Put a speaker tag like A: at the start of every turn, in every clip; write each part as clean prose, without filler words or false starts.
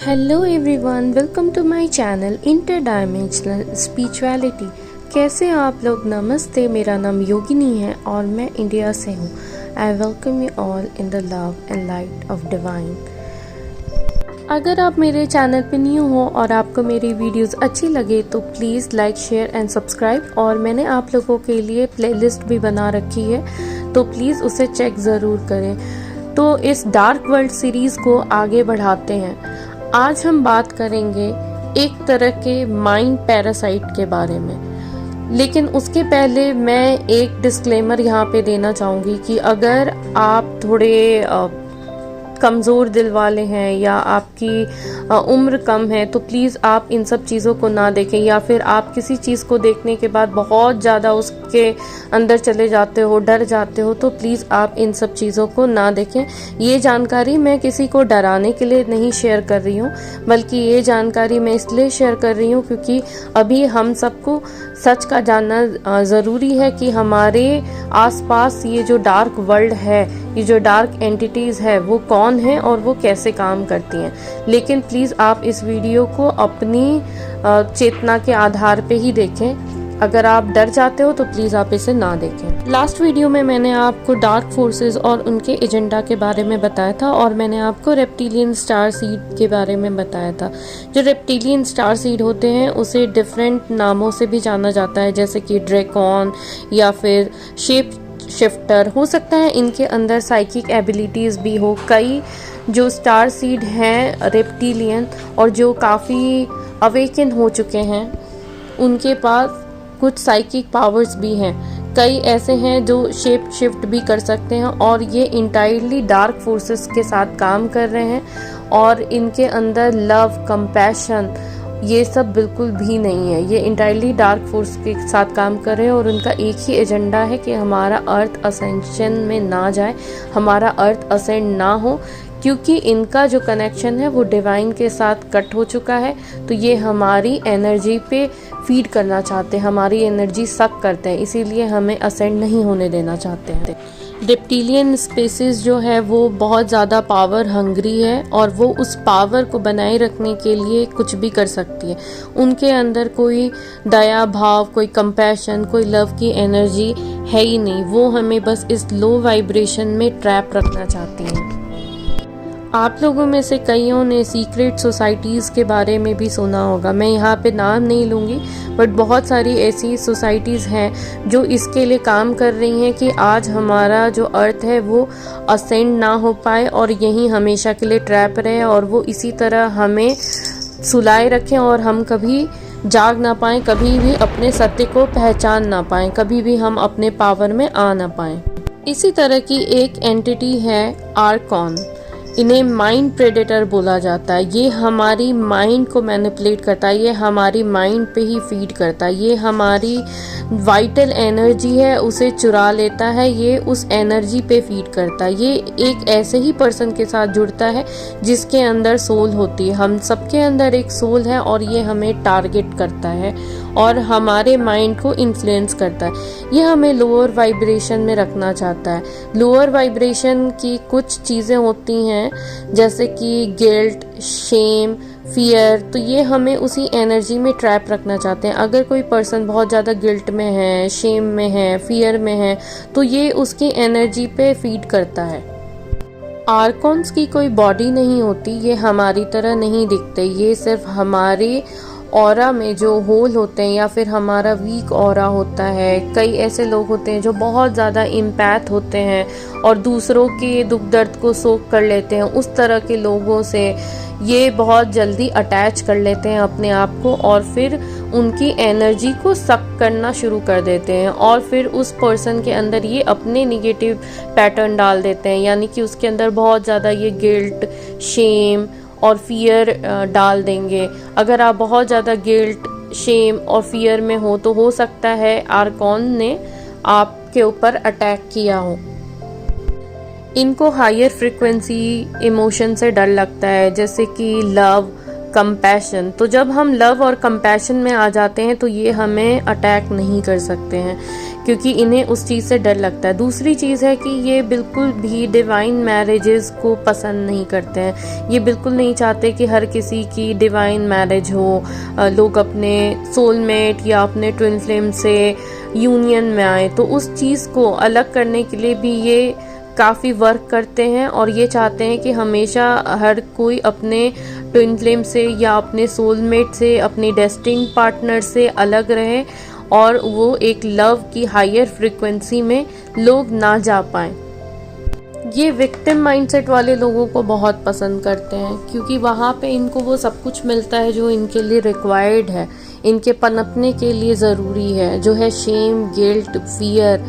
A: Hello everyone, welcome to my channel interdimensional spirituality. कैसे हैं आप लोग? नमस्ते, मेरा नाम योगिनी है और मैं इंडिया से हूँ। I welcome you all in the love and light of divine. अगर आप मेरे चैनल पे न्यू हो और आपको मेरी वीडियोस अच्छी लगे तो please like, share and subscribe. और मैंने आप लोगों के लिए प्लेलिस्ट भी बना रखी है, तो प्लीज़ उसे चेक ज़रूर करें। तो इस डार्क वर्ल्ड सीरीज़ को आगे बढ़ाते हैं। आज हम बात करेंगे एक तरह के माइंड पैरासाइट के बारे में, लेकिन उसके पहले मैं एक डिस्क्लेमर यहाँ पे देना चाहूँगी कि अगर आप थोड़े कमज़ोर दिल वाले हैं या आपकी उम्र कम है तो प्लीज़ आप इन सब चीज़ों को ना देखें, या फिर आप किसी चीज़ को देखने के बाद बहुत ज़्यादा उसके अंदर चले जाते हो, डर जाते हो, तो प्लीज़ आप इन सब चीज़ों को ना देखें। ये जानकारी मैं किसी को डराने के लिए नहीं शेयर कर रही हूँ, बल्कि ये जानकारी मैं इसलिए शेयर कर रही हूँ क्योंकि अभी हम सबको सच का जानना ज़रूरी है कि हमारे आसपास ये जो डार्क वर्ल्ड है, ये जो डार्क एंटिटीज़ है, वो कौन है और वो कैसे काम करती हैं। लेकिन प्लीज़ आप इस वीडियो को अपनी चेतना के आधार पे ही देखें। अगर आप डर जाते हो तो प्लीज़ आप इसे ना देखें। लास्ट वीडियो में मैंने आपको डार्क फोर्सेस और उनके एजेंडा के बारे में बताया था, और मैंने आपको रेप्टिलियन स्टार सीड के बारे में बताया था। जो रेप्टिलियन स्टार सीड होते हैं उसे डिफरेंट नामों से भी जाना जाता है, जैसे कि ड्रैकन या फिर शेप शिफ्टर। हो सकता है इनके अंदर साइकिक एबिलिटीज़ भी हो। कई जो स्टार सीड हैं रेप्टिलियन और जो काफ़ी अवेकन हो चुके हैं, उनके पास कुछ साइकिक पावर्स भी हैं। कई ऐसे हैं जो शेप शिफ्ट भी कर सकते हैं, और ये इंटायरली डार्क फोर्सेस के साथ काम कर रहे हैं, और इनके अंदर लव, कंपैशन ये सब बिल्कुल भी नहीं है। ये इंटायरली डार्क फोर्स के साथ काम कर रहे हैं, और उनका एक ही एजेंडा है कि हमारा अर्थ असेंशन में ना जाए, हमारा अर्थ असेंड ना हो, क्योंकि इनका जो कनेक्शन है वो डिवाइन के साथ कट हो चुका है। तो ये हमारी एनर्जी पे फीड करना चाहते हैं, हमारी एनर्जी सक करते हैं, इसीलिए हमें असेंड नहीं होने देना चाहते हैं। रेप्टिलियन स्पेसीज जो है वो बहुत ज़्यादा पावर हंग्री है, और वो उस पावर को बनाए रखने के लिए कुछ भी कर सकती है। उनके अंदर कोई दया भाव, कोई कंपैशन, कोई लव की एनर्जी है ही नहीं। वो हमें बस इस लो वाइब्रेशन में ट्रैप रखना चाहती हैं। आप लोगों में से कईयों ने सीक्रेट सोसाइटीज़ के बारे में भी सुना होगा। मैं यहाँ पे नाम नहीं लूँगी, बट बहुत सारी ऐसी सोसाइटीज़ हैं जो इसके लिए काम कर रही हैं कि आज हमारा जो अर्थ है वो असेंड ना हो पाए और यहीं हमेशा के लिए ट्रैप रहे, और वो इसी तरह हमें सुलाए रखें और हम कभी जाग ना पाएँ, कभी भी अपने सत्य को पहचान ना पाएँ, कभी भी हम अपने पावर में आ ना पाएँ। इसी तरह की एक एंटिटी है आर्कॉन। इन्हें माइंड प्रेडेटर बोला जाता है। ये हमारी माइंड को मैनिपुलेट करता है, ये हमारी माइंड पे ही फीड करता है, ये हमारी वाइटल एनर्जी है उसे चुरा लेता है, ये उस एनर्जी पे फीड करता है। ये एक ऐसे ही पर्सन के साथ जुड़ता है जिसके अंदर सोल होती है। हम सबके अंदर एक सोल है, और ये हमें टारगेट करता है और हमारे माइंड को इन्फ्लुएंस करता है। ये हमें लोअर वाइब्रेशन में रखना चाहता है। लोअर वाइब्रेशन की कुछ चीज़ें होती हैं जैसे कि गिल्ट, शेम, फियर, तो ये हमें उसी एनर्जी में ट्रैप रखना चाहते हैं। अगर कोई पर्सन बहुत ज़्यादा गिल्ट में है, शेम में है, फियर में है, तो ये उसकी एनर्जी पे फीड करता है। आर्कॉन्स की कोई बॉडी नहीं होती, ये हमारी तरह नहीं दिखते। ये सिर्फ हमारे ऑरा में जो होल होते हैं या फिर हमारा वीक ऑरा होता है। कई ऐसे लोग होते हैं जो बहुत ज़्यादा इम्पैथ होते हैं और दूसरों के दुख दर्द को सोख कर लेते हैं। उस तरह के लोगों से ये बहुत जल्दी अटैच कर लेते हैं अपने आप को, और फिर उनकी एनर्जी को सक करना शुरू कर देते हैं, और फिर उस पर्सन के अंदर ये अपने निगेटिव पैटर्न डाल देते हैं। यानी कि उसके अंदर बहुत ज़्यादा ये गिल्ट, शेम और फियर डाल देंगे। अगर आप बहुत ज़्यादा गिल्ट, शेम और फियर में हो तो हो सकता है आर्कॉन ने आपके ऊपर अटैक किया हो। इनको हायर फ्रिक्वेंसी इमोशन से डर लगता है, जैसे कि लव, कंपैशन। तो जब हम लव और कंपैशन में आ जाते हैं तो ये हमें अटैक नहीं कर सकते हैं, क्योंकि इन्हें उस चीज़ से डर लगता है। दूसरी चीज़ है कि ये बिल्कुल भी डिवाइन मैरिजेस को पसंद नहीं करते हैं। ये बिल्कुल नहीं चाहते कि हर किसी की डिवाइन मैरिज हो, लोग अपने सोलमेट या अपने ट्विन फ्लेम से यूनियन में आए। तो उस चीज़ को अलग करने के लिए भी ये काफ़ी वर्क करते हैं और ये चाहते हैं कि हमेशा हर कोई अपने ट्विन फ्लेम से या अपने सोलमेट से, अपनी डेस्टिनी पार्टनर से अलग रहे और वो एक लव की हायर फ्रीक्वेंसी में लोग ना जा पाएं। ये विक्टिम माइंडसेट वाले लोगों को बहुत पसंद करते हैं, क्योंकि वहाँ पे इनको वो सब कुछ मिलता है जो इनके लिए रिक्वायर्ड है, इनके पनपने के लिए ज़रूरी है, जो है शेम, गिल्ट, फियर।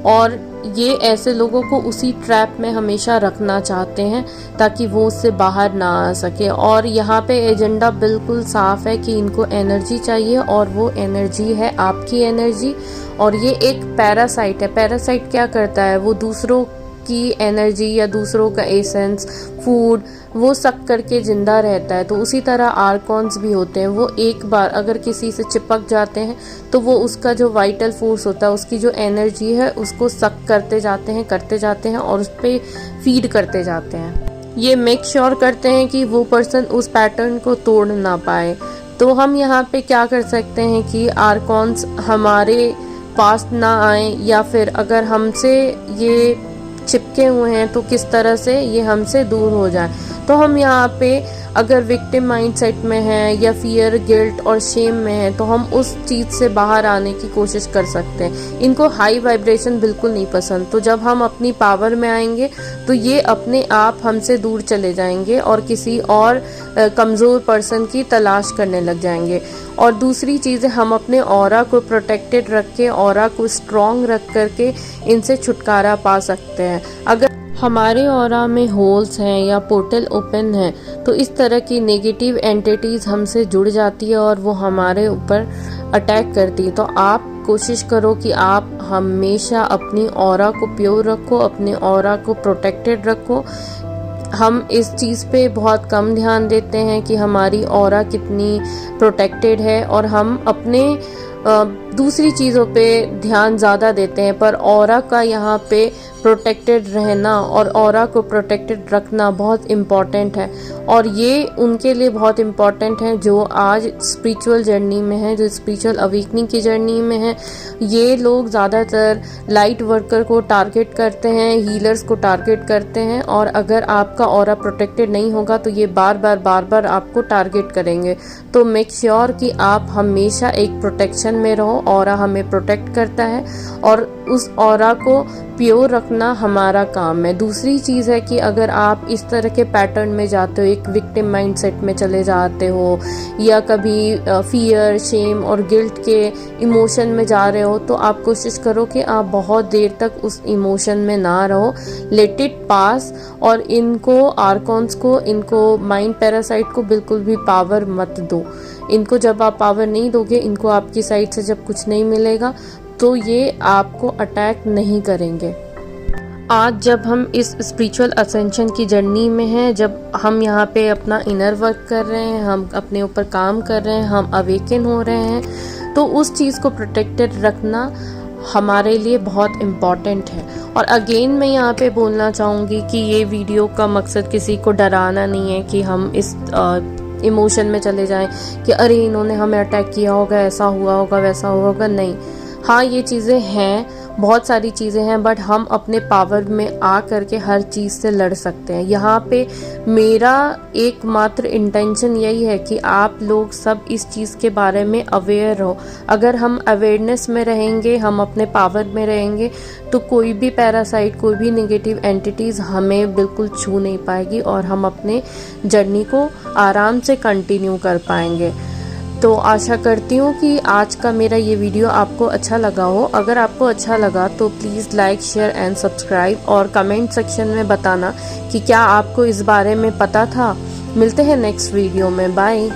A: और ये ऐसे लोगों को उसी ट्रैप में हमेशा रखना चाहते हैं ताकि वो उससे बाहर ना आ सके। और यहाँ पे एजेंडा बिल्कुल साफ है कि इनको एनर्जी चाहिए और वो एनर्जी है आपकी एनर्जी। और ये एक पैरासाइट है। पैरासाइट क्या करता है? वो दूसरों की एनर्जी या दूसरों का एसेंस, फूड वो सक करके जिंदा रहता है। तो उसी तरह आर्कॉन्स भी होते हैं। वो एक बार अगर किसी से चिपक जाते हैं तो वो उसका जो वाइटल फोर्स होता है, उसकी जो एनर्जी है, उसको सक करते जाते हैं और उस पर फीड करते जाते हैं। ये मेक श्योर करते हैं कि वो पर्सन उस पैटर्न को तोड़ ना पाए। तो हम यहाँ पे क्या कर सकते हैं कि आर्कॉन्स हमारे पास ना आए, या फिर अगर हमसे ये चिपके हुए हैं तो किस तरह से ये हमसे दूर हो जाए। तो हम यहाँ पे अगर विक्टिम माइंडसेट में हैं या फियर, गिल्ट और शेम में हैं तो हम उस चीज़ से बाहर आने की कोशिश कर सकते हैं। इनको हाई वाइब्रेशन बिल्कुल नहीं पसंद। तो जब हम अपनी पावर में आएंगे तो ये अपने आप हमसे दूर चले जाएंगे और किसी और कमज़ोर पर्सन की तलाश करने लग जाएंगे। और दूसरी चीज़ है, हम अपने ऑरा को प्रोटेक्टेड रख के, ऑरा को स्ट्रॉन्ग रख करके इनसे छुटकारा पा सकते हैं। अगर हमारे ऑरा में होल्स हैं या पोर्टल ओपन है तो इस तरह की नेगेटिव एंटिटीज़ हमसे जुड़ जाती है और वो हमारे ऊपर अटैक करती है। तो आप कोशिश करो कि आप हमेशा अपनी ऑरा को प्योर रखो, अपने ऑरा को प्रोटेक्टेड रखो। हम इस चीज़ पे बहुत कम ध्यान देते हैं कि हमारी ऑरा कितनी प्रोटेक्टेड है, और हम अपने दूसरी चीज़ों पे ध्यान ज़्यादा देते हैं। पर ऑरा का यहाँ पे प्रोटेक्टेड रहना और ऑरा को प्रोटेक्टेड रखना बहुत इम्पॉर्टेंट है। और ये उनके लिए बहुत इम्पॉर्टेंट है जो आज स्पिरिचुअल जर्नी में है, जो स्पिरिचुअल अवेकनिंग की जर्नी में है। ये लोग ज़्यादातर लाइट वर्कर को टारगेट करते हैं, हीलर्स को टारगेट करते हैं। और अगर आपका ऑरा प्रोटेक्टेड नहीं होगा तो ये बार बार आपको टारगेट करेंगे। तो मेक श्योर कि आप हमेशा एक प्रोटेक्शन में रहो। ऑरा हमें प्रोटेक्ट करता है और उस ऑरा को प्योर रखना हमारा काम है। दूसरी चीज़ है कि अगर आप इस तरह के पैटर्न में जाते हो, एक विक्टिम माइंडसेट में चले जाते हो या कभी फियर, शेम और गिल्ट के इमोशन में जा रहे हो, तो आप कोशिश करो कि आप बहुत देर तक उस इमोशन में ना रहो। Let it pass. और इनको, आर्कॉन्स को, इनको माइंड पैरासाइट को बिल्कुल भी पावर मत दो। इनको जब आप पावर नहीं दोगे, इनको आपकी साइड से जब कुछ नहीं मिलेगा तो ये आपको अटैक नहीं करेंगे। आज जब हम इस स्पिरिचुअल असेंशन की जर्नी में हैं, जब हम यहाँ पे अपना इनर वर्क कर रहे हैं, हम अपने ऊपर काम कर रहे हैं, हम अवेकन हो रहे हैं, तो उस चीज़ को प्रोटेक्टेड रखना हमारे लिए बहुत इम्पॉर्टेंट है। और अगेन मैं यहाँ पे बोलना चाहूँगी कि ये वीडियो का मकसद किसी को डराना नहीं है कि हम इस इमोशन में चले जाएं कि अरे इन्होंने हमें अटैक किया होगा, ऐसा हुआ होगा, वैसा हुआ होगा। नहीं, हाँ ये चीज़ें हैं, बहुत सारी चीज़ें हैं, बट हम अपने पावर में आ करके हर चीज़ से लड़ सकते हैं। यहाँ पे मेरा एकमात्र इंटेंशन यही है कि आप लोग सब इस चीज़ के बारे में अवेयर हो। अगर हम अवेयरनेस में रहेंगे, हम अपने पावर में रहेंगे, तो कोई भी पैरासाइट, कोई भी नेगेटिव एंटिटीज़ हमें बिल्कुल छू नहीं पाएगी और हम अपने जर्नी को आराम से कंटिन्यू कर पाएंगे। तो आशा करती हूँ कि आज का मेरा ये वीडियो आपको अच्छा लगा हो। अगर आपको अच्छा लगा तो please like, share and subscribe, और कमेंट सेक्शन में बताना कि क्या आपको इस बारे में पता था। मिलते हैं नेक्स्ट वीडियो में। बाय।